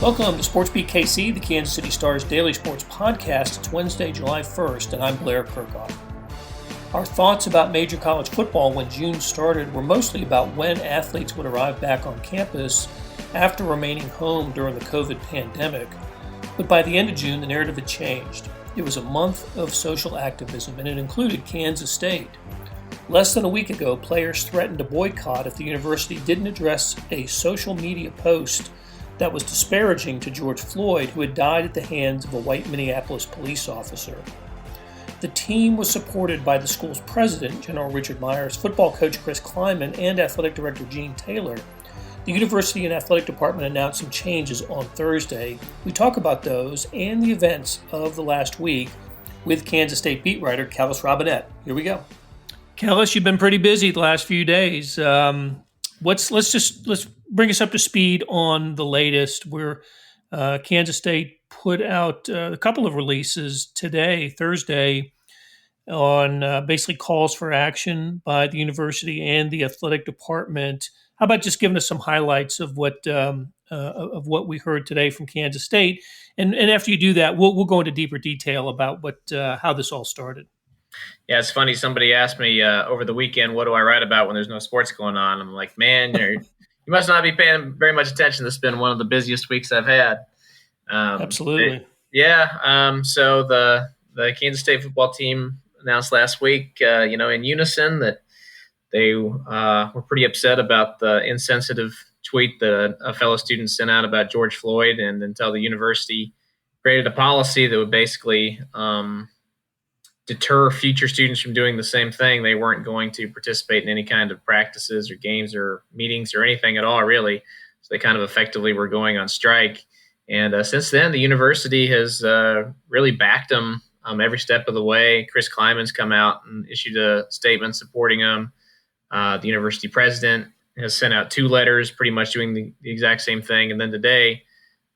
Welcome to Sportsbeat KC, the Kansas City Star's daily sports podcast. It's Wednesday, July 1st, and I'm Blair Kirchhoff. Our thoughts about major college football when June started were mostly about when athletes would arrive back on campus after remaining home during the COVID pandemic. But by the end of June, the narrative had changed. It was a month of social activism, and it included Kansas State. Less than a week ago, players threatened to boycott if the university didn't address a social media post that was disparaging to George Floyd, who had died at the hands of a white Minneapolis police officer. The team was supported by the school's president, General Richard Myers, football coach Chris Kleiman, and athletic director Gene Taylor. The university and athletic department announced some changes on Thursday. We talk about those and the events of the last week with Kansas State beat writer Kellis Robinett. Here we go. Kellis, you've been pretty busy the last few days. Let's bring us up to speed on the latest. Where Kansas State put out a couple of releases today, Thursday, on basically calls for action by the university and the athletic department. How about just giving us some highlights of what we heard today from Kansas State, and after you do that, we'll go into deeper detail about how this all started. Yeah, it's funny. Somebody asked me over the weekend, what do I write about when there's no sports going on? I'm like, man, you must not be paying very much attention. This has been one of the busiest weeks I've had. Absolutely. So the Kansas State football team announced last week, in unison that they were pretty upset about the insensitive tweet that a fellow student sent out about George Floyd, and until the university created a policy that would basically deter future students from doing the same thing, they weren't going to participate in any kind of practices or games or meetings or anything at all, really. So they kind of effectively were going on strike. And since then, the university has really backed them every step of the way. Chris Kleiman's come out and issued a statement supporting them. The university president has sent out 2 letters pretty much doing the exact same thing. And then today,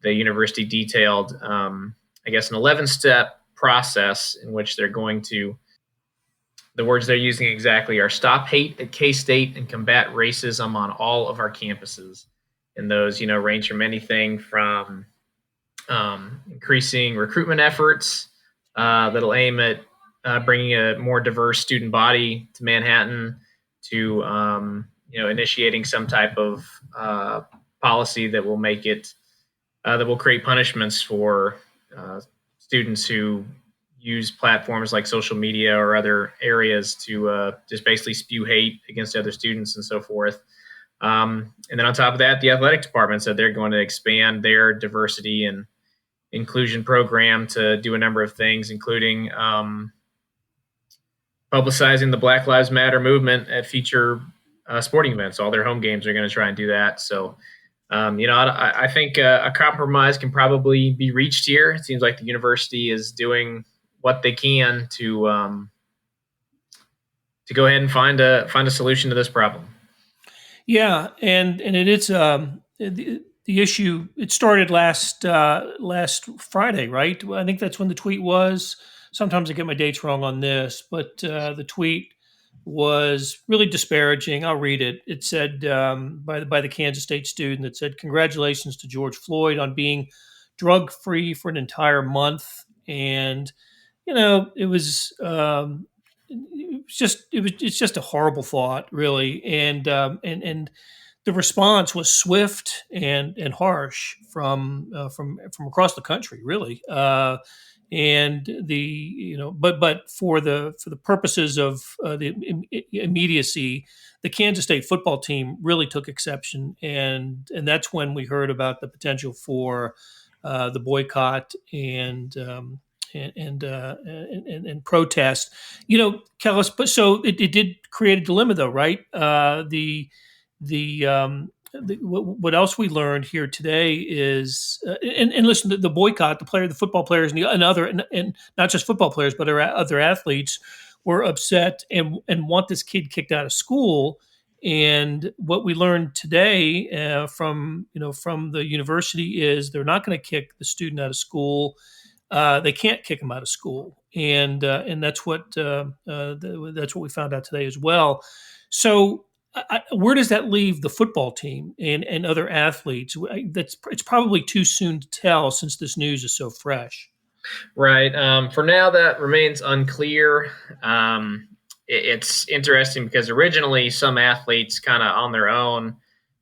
the university detailed, an 11-step process in which they're going to, the words they're using exactly are stop hate at K-State and combat racism on all of our campuses. And those, range from anything from increasing recruitment efforts that'll aim at bringing a more diverse student body to Manhattan to, initiating some type of policy that will make it, that will create punishments for students who use platforms like social media or other areas to just basically spew hate against other students and so forth. And then on top of that, the athletic department said they're going to expand their diversity and inclusion program to do a number of things, including publicizing the Black Lives Matter movement at future sporting events. All their home games are going to try and do that. So I think a compromise can probably be reached here. It seems like the university is doing what they can to go ahead and find a solution to this problem. Yeah, and it is the issue. It started last Friday, right? I think that's when the tweet was. Sometimes I get my dates wrong on this, but the tweet was really disparaging. I'll read it. It said by the Kansas State student, it said, "Congratulations to George Floyd on being drug-free for an entire month." And it's just a horrible thought, really. And the response was swift and harsh from across the country, really. And but for the purposes of the immediacy, the Kansas State football team really took exception, and that's when we heard about the potential for the boycott and protest. Kellis, but so it did create a dilemma, though, right? What else we learned here today is, and listen, the boycott, the football players and not just football players, but other athletes were upset and want this kid kicked out of school. And what we learned today from the university is they're not going to kick the student out of school. They can't kick him out of school, and that's what we found out today as well. So where does that leave the football team and other athletes? It's probably too soon to tell since this news is so fresh. Right. For now, that remains unclear. It's interesting because originally some athletes kind of on their own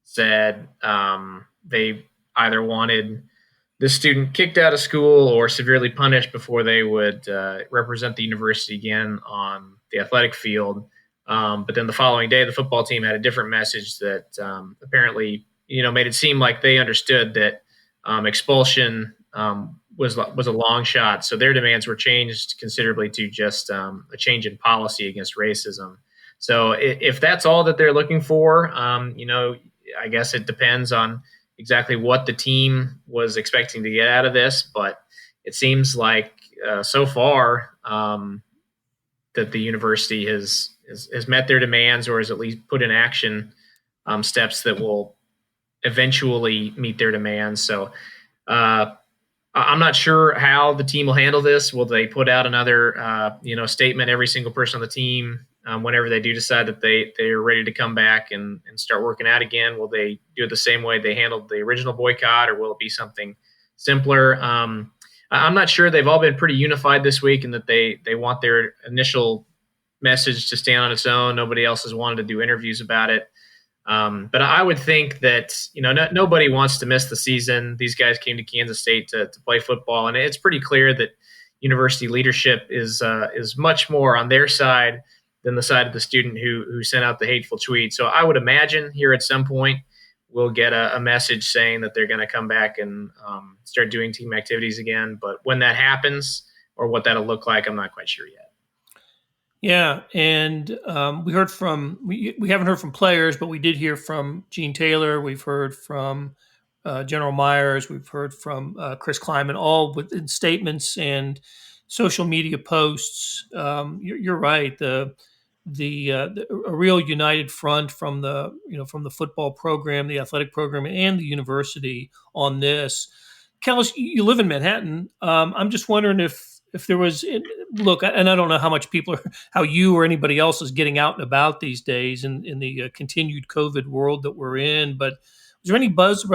said they either wanted the student kicked out of school or severely punished before they would represent the university again on the athletic field. But then the following day, the football team had a different message that apparently, made it seem like they understood that expulsion was a long shot. So their demands were changed considerably to just a change in policy against racism. So if that's all that they're looking for, I guess it depends on exactly what the team was expecting to get out of this. But it seems like so far that the university has met their demands, or has at least put in action steps that will eventually meet their demands. So I'm not sure how the team will handle this. Will they put out another, statement, every single person on the team, whenever they do decide that they are ready to come back and start working out again? Will they do it the same way they handled the original boycott, or will it be something simpler? I'm not sure. They've all been pretty unified this week, and that they want their initial message to stand on its own. Nobody else has wanted to do interviews about it. But I would think that, nobody wants to miss the season. These guys came to Kansas State to play football, and it's pretty clear that university leadership is much more on their side than the side of the student who sent out the hateful tweet. So I would imagine here at some point we'll get a message saying that they're going to come back and start doing team activities again. But when that happens, or what that'll look like, I'm not quite sure yet. Yeah, and we haven't heard from players, but we did hear from Gene Taylor. We've heard from General Myers. We've heard from Chris Kleiman, all within statements and social media posts. You're right. A real united front from the football program, the athletic program, and the university on this. Kellis, you live in Manhattan. I'm just wondering if there was, look, and I don't know how much how you or anybody else is getting out and about these days in the continued COVID world that we're in, but is there any buzz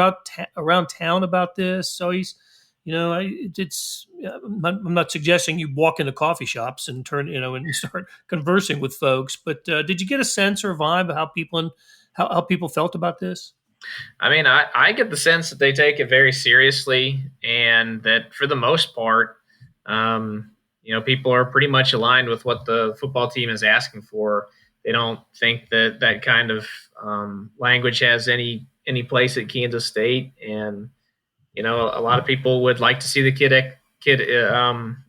around town about this? So I'm not suggesting you walk into coffee shops and and start conversing with folks, but did you get a sense or vibe of how people felt about this? I mean, I get the sense that they take it very seriously, and that for the most part, people are pretty much aligned with what the football team is asking for. They don't think that kind of language has any place at Kansas State, and a lot of people would like to see the kid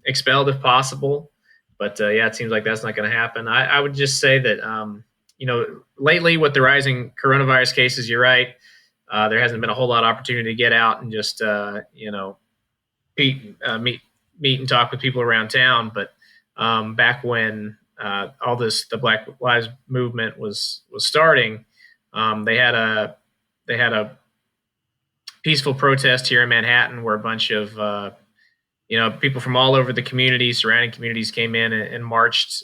expelled if possible. But it seems like that's not going to happen. I would just say that lately with the rising coronavirus cases, you're right. There hasn't been a whole lot of opportunity to get out and just meet and talk with people around town. But back when the Black Lives Movement was starting, they had a peaceful protest here in Manhattan where a bunch of people from all over the surrounding communities came in and marched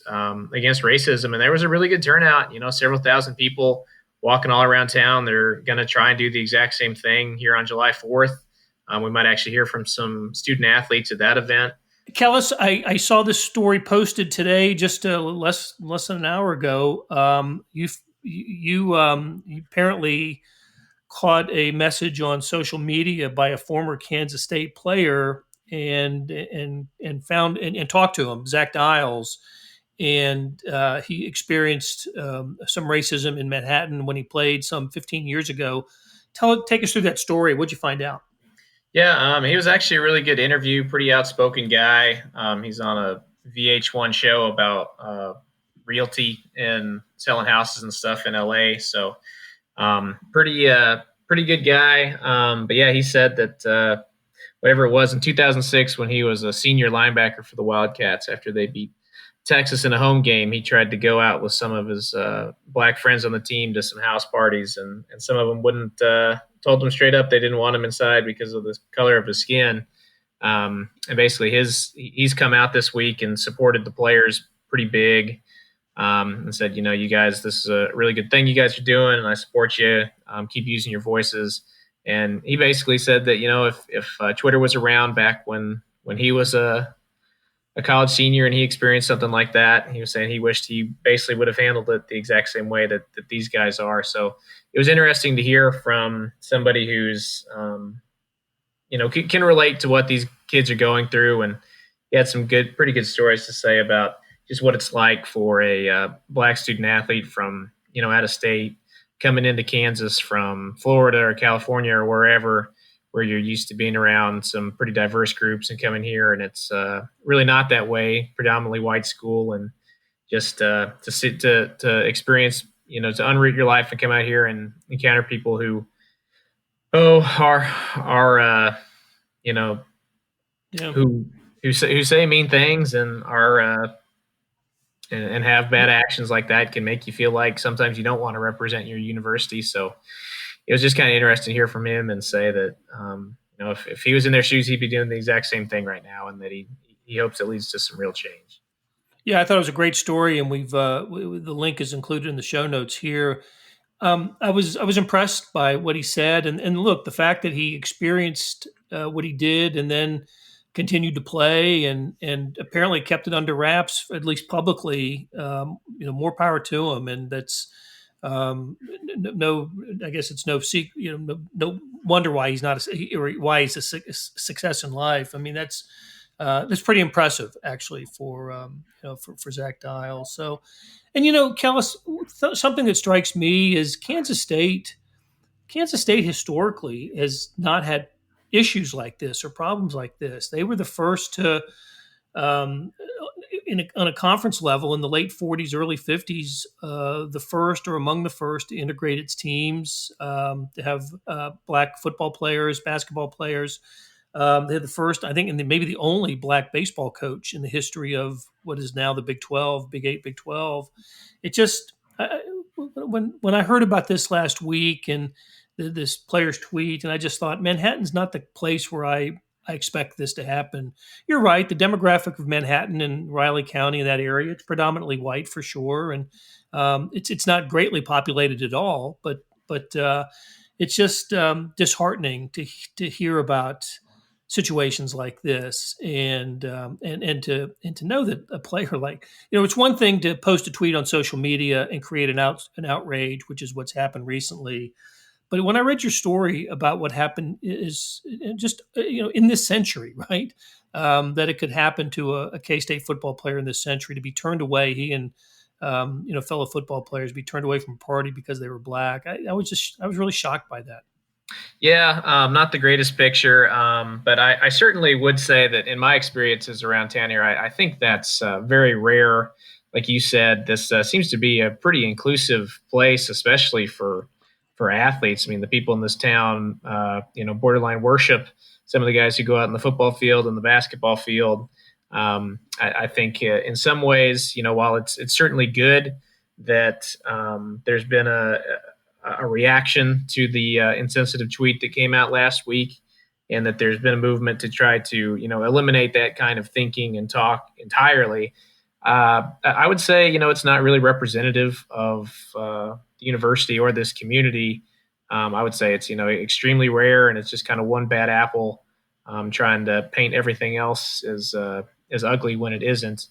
against racism, and there was a really good turnout. Several thousand people walking all around town. They're going to try and do the exact same thing here on July 4th. We might actually hear from some student athletes at that event. Kellis, I saw this story posted today, just less than an hour ago. You apparently caught a message on social media by a former Kansas State player and found and talked to him, Zach Dials, and he experienced some racism in Manhattan when he played some 15 years ago. Take us through that story. What'd you find out? Yeah, he was actually a really good interview, pretty outspoken guy. He's on a VH1 show about realty and selling houses and stuff in LA. So pretty good guy. But yeah, he said that whatever it was in 2006 when he was a senior linebacker for the Wildcats after they beat Texas in a home game, he tried to go out with some of his black friends on the team to some house parties, and some of them wouldn't. Told him straight up they didn't want him inside because of the color of his skin. And basically he's come out this week and supported the players pretty big. and said, you guys, this is a really good thing you guys are doing, and I support you. Keep using your voices. And he basically said that, if Twitter was around back when he was a college senior and he experienced something like that, he was saying he wished he basically would have handled it the exact same way that these guys are. So it was interesting to hear from somebody who's, can relate to what these kids are going through. And he had some pretty good stories to say about just what it's like for a black student athlete from, out of state coming into Kansas from Florida or California or wherever, where you're used to being around some pretty diverse groups, and coming here and it's really not that way, predominantly white school, and just to experience, to unroot your life and come out here and encounter people who are who say mean things and are and have bad actions like that, can make you feel like sometimes you don't want to represent your university. So it was just kind of interesting to hear from him and say that, if he was in their shoes, he'd be doing the exact same thing right now, and that he hopes it leads to some real change. Yeah, I thought it was a great story, and the link is included in the show notes here. I was impressed by what he said, and look, the fact that he experienced what he did and then continued to play and apparently kept it under wraps, at least publicly. More power to him, and that's no. I guess it's no secret. No wonder why he's not why he's a success in life. I mean, that's pretty impressive, actually, for Zach Dial. So, and Kellis, something that strikes me is Kansas State historically has not had issues like this or problems like this. They were the first to, on a conference level in the late 40s, early 50s, the first or among the first to integrate its teams, to have black football players, basketball players. They're the first, I think, and maybe the only black baseball coach in the history of what is now the Big 12, Big 8, Big 12. It just, when I heard about this last week and this player's tweet, and I just thought, Manhattan's not the place where I expect this to happen. You're right. The demographic of Manhattan and Riley County, in that area, it's predominantly white for sure. And it's not greatly populated at all, but it's just disheartening to hear about situations like this, and to know that a player like, it's one thing to post a tweet on social media and create an outrage, which is what's happened recently. But when I read your story about what happened is just, in this century, right? That it could happen to a K-State football player in this century, to be turned away, he and, fellow football players be turned away from a party because they were black. I was really shocked by that. Yeah, not the greatest picture, but I certainly would say that in my experiences around town here, I think that's very rare. Like you said, this seems to be a pretty inclusive place, especially for athletes. I mean, the people in this town, borderline worship some of the guys who go out in the football field and the basketball field. I think in some ways, while it's certainly good that there's been a reaction to the insensitive tweet that came out last week, and that there's been a movement to try to, eliminate that kind of thinking and talk entirely. I would say, it's not really representative of the university or this community. I would say it's, extremely rare, and it's just kind of one bad apple trying to paint everything else as ugly when it isn't.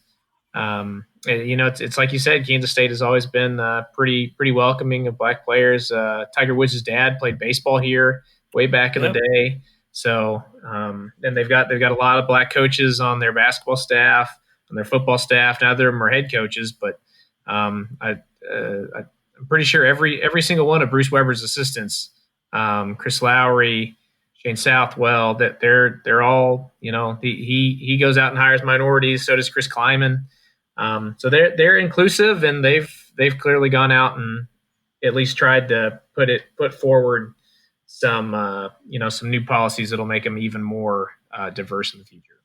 It's like you said, Kansas State has always been pretty welcoming of black players. Tiger Woods' dad played baseball here way back in the day. So, and they've got a lot of black coaches on their basketball staff, on their football staff. Neither of them are head coaches, but I'm pretty sure every single one of Bruce Weber's assistants, Chris Lowry, Shane Southwell, that they're all, he goes out and hires minorities. So does Chris Kleiman. So they're inclusive, and they've clearly gone out and at least tried to put forward some new policies that'll make them even more diverse in the future.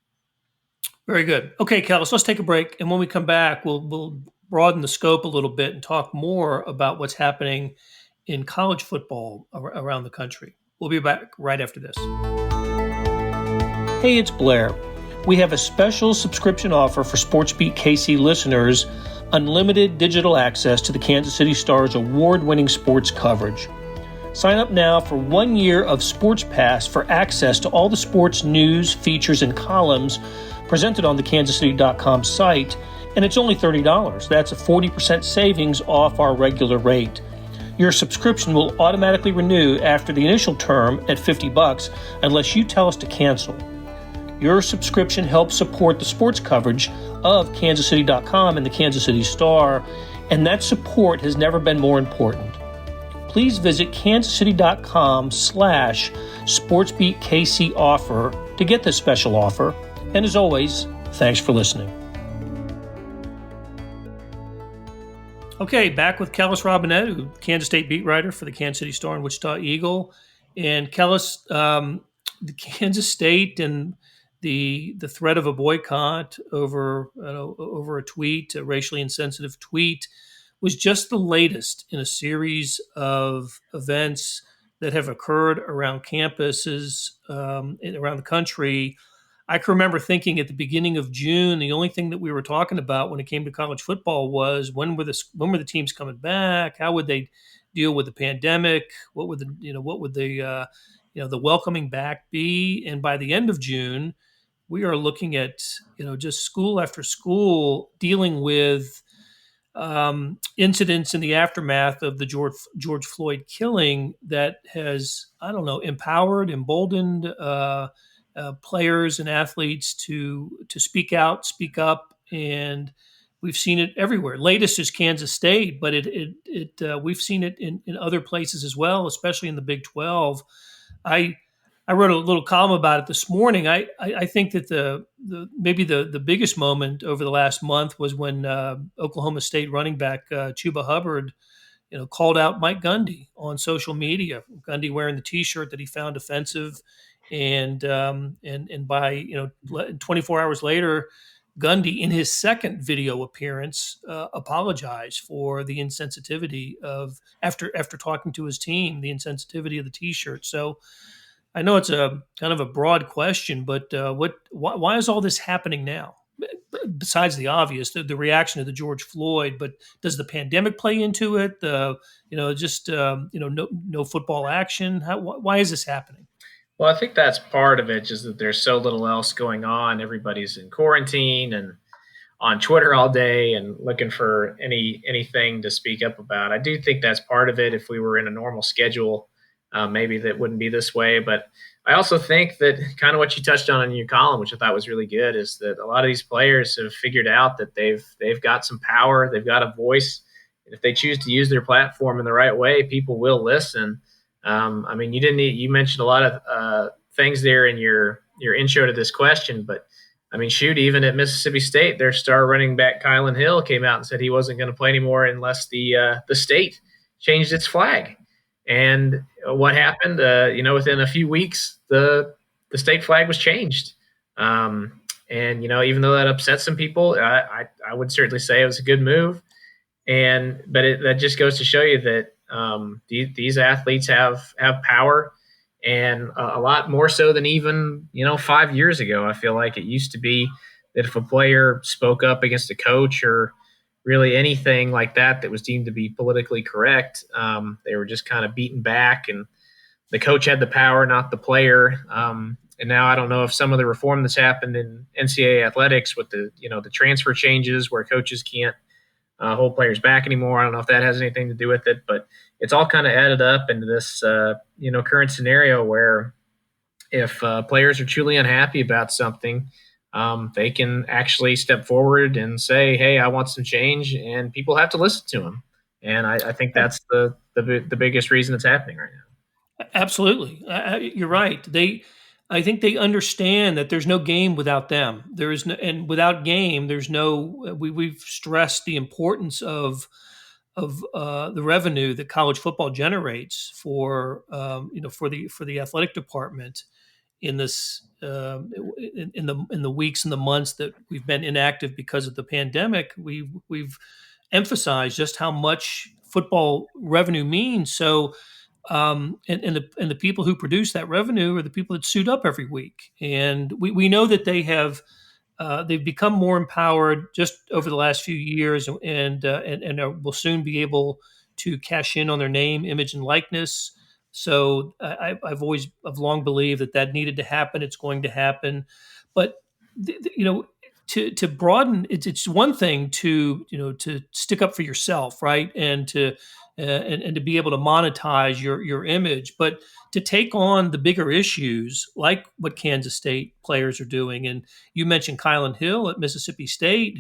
Very good. Okay, Kellis, let's take a break, and when we come back, we'll broaden the scope a little bit and talk more about what's happening in college football around the country. We'll be back right after this. Hey, it's Blair. We have a special subscription offer for Sportsbeat KC listeners unlimited digital access to the Kansas City Star's award-winning sports coverage. Sign up now for 1 year of Sports Pass for access to all the sports news, features, and columns presented on the kansascity.com site, and it's only $30. That's a 40% savings off our regular rate. Your subscription will automatically renew after the initial term at $50 unless you tell us to cancel. Your subscription helps support the sports coverage of kansascity.com and the Kansas City Star, and that support has never been more important. Please visit kansascity.com/Sportsbeat KC offer to get this special offer. And as always, thanks for listening. Okay, back with Kellis Robinett, Kansas State beat writer for the Kansas City Star and Wichita Eagle. And Kellis, the Kansas State and the threat of a boycott over a tweet, a racially insensitive tweet, was just the latest in a series of events that have occurred around campuses around the country. I can remember thinking at the beginning of June, the only thing that we were talking about when it came to college football was when were the teams coming back? How would they deal with the pandemic? What would the welcoming back be? And by the end of June, we are looking at just school after school dealing with incidents in the aftermath of the George Floyd killing that has, empowered, emboldened players and athletes to speak out, speak up, and we've seen it everywhere. Latest is Kansas State, but we've seen it in other places as well, especially in the Big 12. I wrote a little column about it this morning. I think that maybe the biggest moment over the last month was when Oklahoma State running back Chuba Hubbard, called out Mike Gundy on social media. Gundy wearing the T-shirt that he found offensive, and by 24 hours later, Gundy, in his second video appearance, apologized for the insensitivity of after talking to his team, the insensitivity of the T-shirt. So. I know it's a kind of a broad question, but why is all this happening now? Besides the obvious, the reaction to the George Floyd, but does the pandemic play into it? No football action. Why is this happening? Well, I think that's part of it, just that there's so little else going on. Everybody's in quarantine and on Twitter all day and looking for anything to speak up about. I do think that's part of it. If we were in a normal schedule, maybe that wouldn't be this way. But I also think that kind of what you touched on in your column, which I thought was really good, is that a lot of these players have figured out that they've got some power, they've got a voice. And if they choose to use their platform in the right way, people will listen. You mentioned a lot of things there in your intro to this question, but even at Mississippi State, their star running back Kylan Hill came out and said he wasn't going to play anymore unless the state changed its flag. And what happened? Within a few weeks, the state flag was changed. Even though that upset some people, I would certainly say it was a good move. But that just goes to show you that these athletes have power, and a lot more so than even 5 years ago. I feel like it used to be that if a player spoke up against a coach or really anything like that was deemed to be politically correct, they were just kind of beaten back, and the coach had the power, not the player. And now I don't know if some of the reform that's happened in NCAA athletics with the transfer changes where coaches can't hold players back anymore. I don't know if that has anything to do with it, but it's all kind of added up into this current scenario where if players are truly unhappy about something, they can actually step forward and say, hey, I want some change, and people have to listen to them. And I think that's the biggest reason it's happening right now. Absolutely. You're right. I think they understand that there's no game without them. There is no, and without game, there's no, we've stressed the importance of the revenue that college football generates for the athletic department in this in the weeks and the months that we've been inactive because of the pandemic. We've emphasized just how much football revenue means. So, and the people who produce that revenue are the people that suit up every week, and we know that they have they've become more empowered just over the last few years, and will soon be able to cash in on their name, image, and likeness. So I've long believed that needed to happen. It's going to happen, but to broaden, it's one thing to stick up for yourself, right, and to be able to monetize your image, but to take on the bigger issues like what Kansas State players are doing. And you mentioned Kylan Hill at Mississippi State,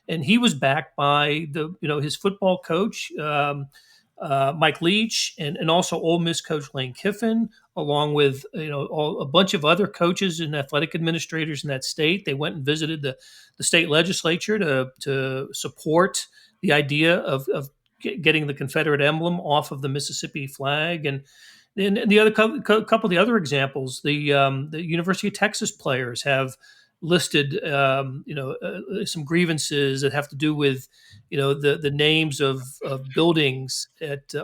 he was backed by his football coach, Mike Leach, and also Ole Miss coach Lane Kiffin, along with a bunch of other coaches and athletic administrators in that state. They went and visited the state legislature to support the idea of getting the Confederate emblem off of the Mississippi flag. And the other couple of the other examples, the University of Texas players have listed some grievances that have to do with the names of buildings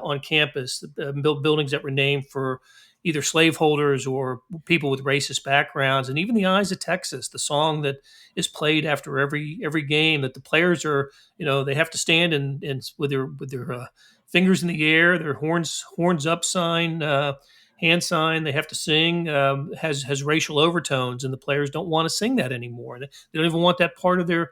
on campus, buildings that were named for either slaveholders or people with racist backgrounds. And even the Eyes of Texas, the song that is played after every game, that the players are they have to stand and with their fingers in the air, their horns up sign, hand sign, they have to sing, has racial overtones, and the players don't want to sing that anymore. They don't even want that part of their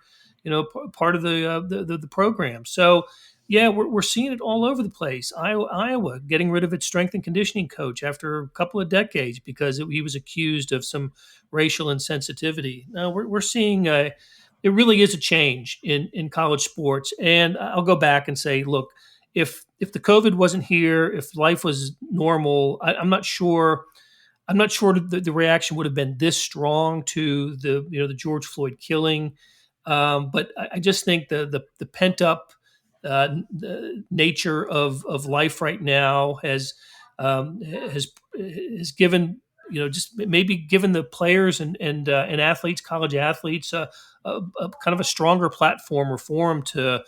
part of the program. So yeah, we're seeing it all over the place. Iowa getting rid of its strength and conditioning coach after a couple of decades because he was accused of some racial insensitivity. Now we're seeing it really is a change in college sports. And I'll go back and say, look, if the COVID wasn't here, if life was normal, I'm not sure. I'm not sure the reaction would have been this strong to the George Floyd killing. But I just think the pent up the nature of life right now has given just maybe given the players and athletes, college athletes, a kind of a stronger platform or forum to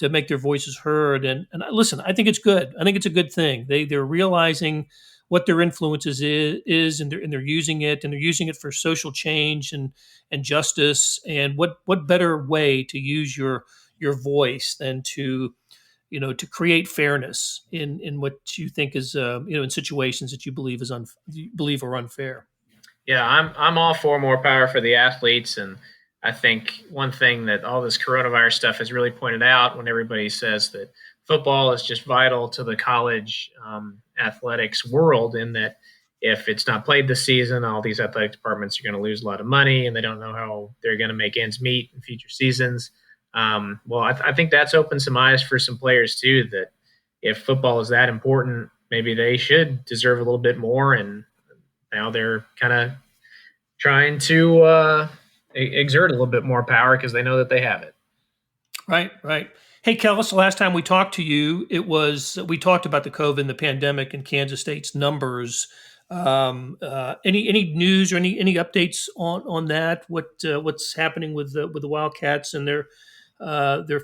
make their voices heard. And listen, I think it's good. I think it's a good thing. They're realizing what their influences is and they're using it, and they're using it for social change and justice. And what better way to use your voice than to create fairness in what you think is in situations that you believe are unfair. Yeah, I'm all for more power for the athletes, and I think one thing that all this coronavirus stuff has really pointed out, when everybody says that football is just vital to the college athletics world, in that if it's not played this season, all these athletic departments are going to lose a lot of money, and they don't know how they're going to make ends meet in future seasons. Well, I think that's opened some eyes for some players too, that if football is that important, maybe they should deserve a little bit more. And now they're kind of trying to exert a little bit more power because they know that they have it. Right. Hey, Kellis, the last time we talked to you, we talked about the COVID and the pandemic and Kansas State's numbers. Any news or any updates on that? What's happening with the Wildcats and their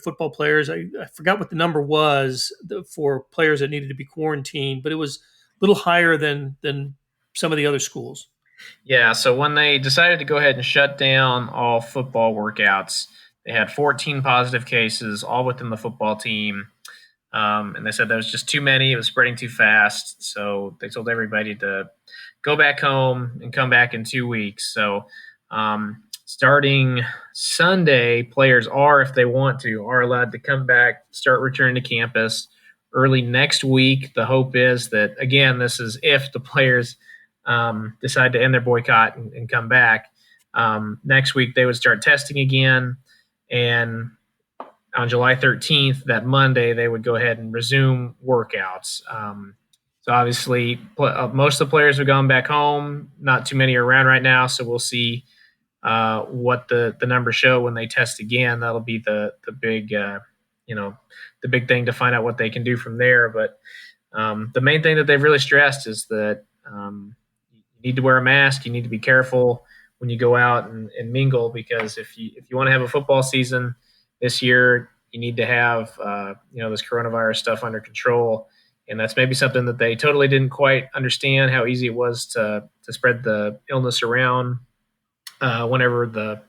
football players? I forgot what the number was for players that needed to be quarantined, but it was a little higher than some of the other schools. Yeah, so when they decided to go ahead and shut down all football workouts, they had 14 positive cases, all within the football team. And they said there was just too many. It was spreading too fast. So they told everybody to go back home and come back in 2 weeks. So starting Sunday, players if they want to, are allowed to come back, start returning to campus early next week. The hope is that, again, this is if the players decide to end their boycott and come back. Next week, they would start testing again. And on July 13th, that Monday, they would go ahead and resume workouts. So obviously, most of the players have gone back home. Not too many are around right now, so we'll see what the numbers show when they test again. That'll be the big the big thing to find out what they can do from there. But the main thing that they've really stressed is that you need to wear a mask. You need to be careful when you go out and mingle, because if you want to have a football season this year, you need to have this coronavirus stuff under control. And that's maybe something that they totally didn't quite understand, how easy it was to spread the illness around whenever the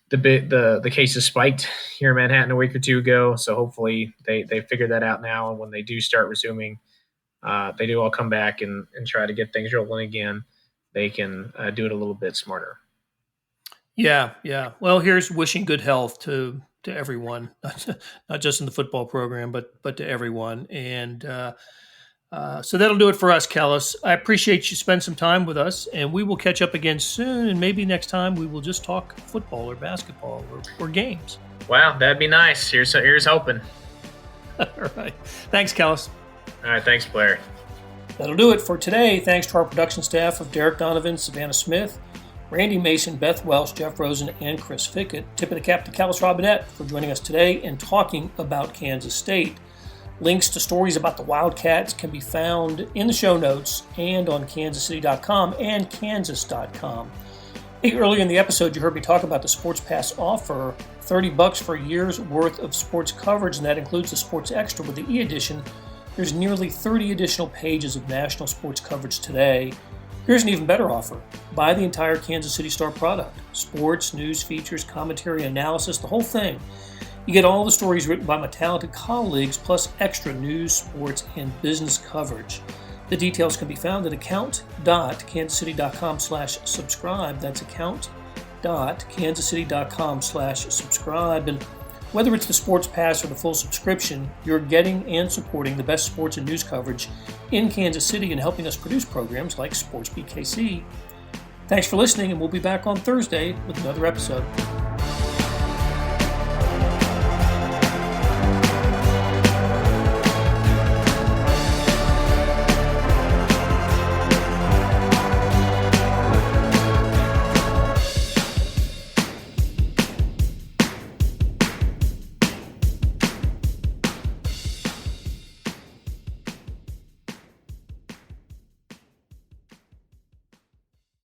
the cases spiked here in Manhattan a week or two ago. So hopefully they figured that out now. And when they do start resuming, they do all come back and try to get things rolling again. They can do it a little bit smarter. Yeah. Well, here's wishing good health to everyone, not just in the football program, but to everyone. And so that'll do it for us, Kellis. I appreciate you spending some time with us, and we will catch up again soon. And maybe next time we will just talk football or basketball or games. Wow, that'd be nice. Here's hoping. All right. Thanks, Kellis. All right, thanks, Blair. That'll do it for today. Thanks to our production staff of Derek Donovan, Savannah Smith, Randy Mason, Beth Welsh, Jeff Rosen, and Chris Fickett. Tip of the cap to Kellis Robinett for joining us today and talking about Kansas State. Links to stories about the Wildcats can be found in the show notes and on kansascity.com and kansas.com. Earlier in the episode, you heard me talk about the Sports Pass offer, $30 for a year's worth of sports coverage, and that includes the Sports Extra with the e-edition. There's nearly 30 additional pages of national sports coverage today. Here's an even better offer. Buy the entire Kansas City Star product. Sports, news, features, commentary, analysis, the whole thing. You get all the stories written by my talented colleagues, plus extra news, sports, and business coverage. The details can be found at account.kansascity.com/subscribe. That's account.kansascity.com/subscribe. And whether it's the Sports Pass or the full subscription, you're getting and supporting the best sports and news coverage in Kansas City and helping us produce programs like Sportsbeat KC. Thanks for listening, and we'll be back on Thursday with another episode.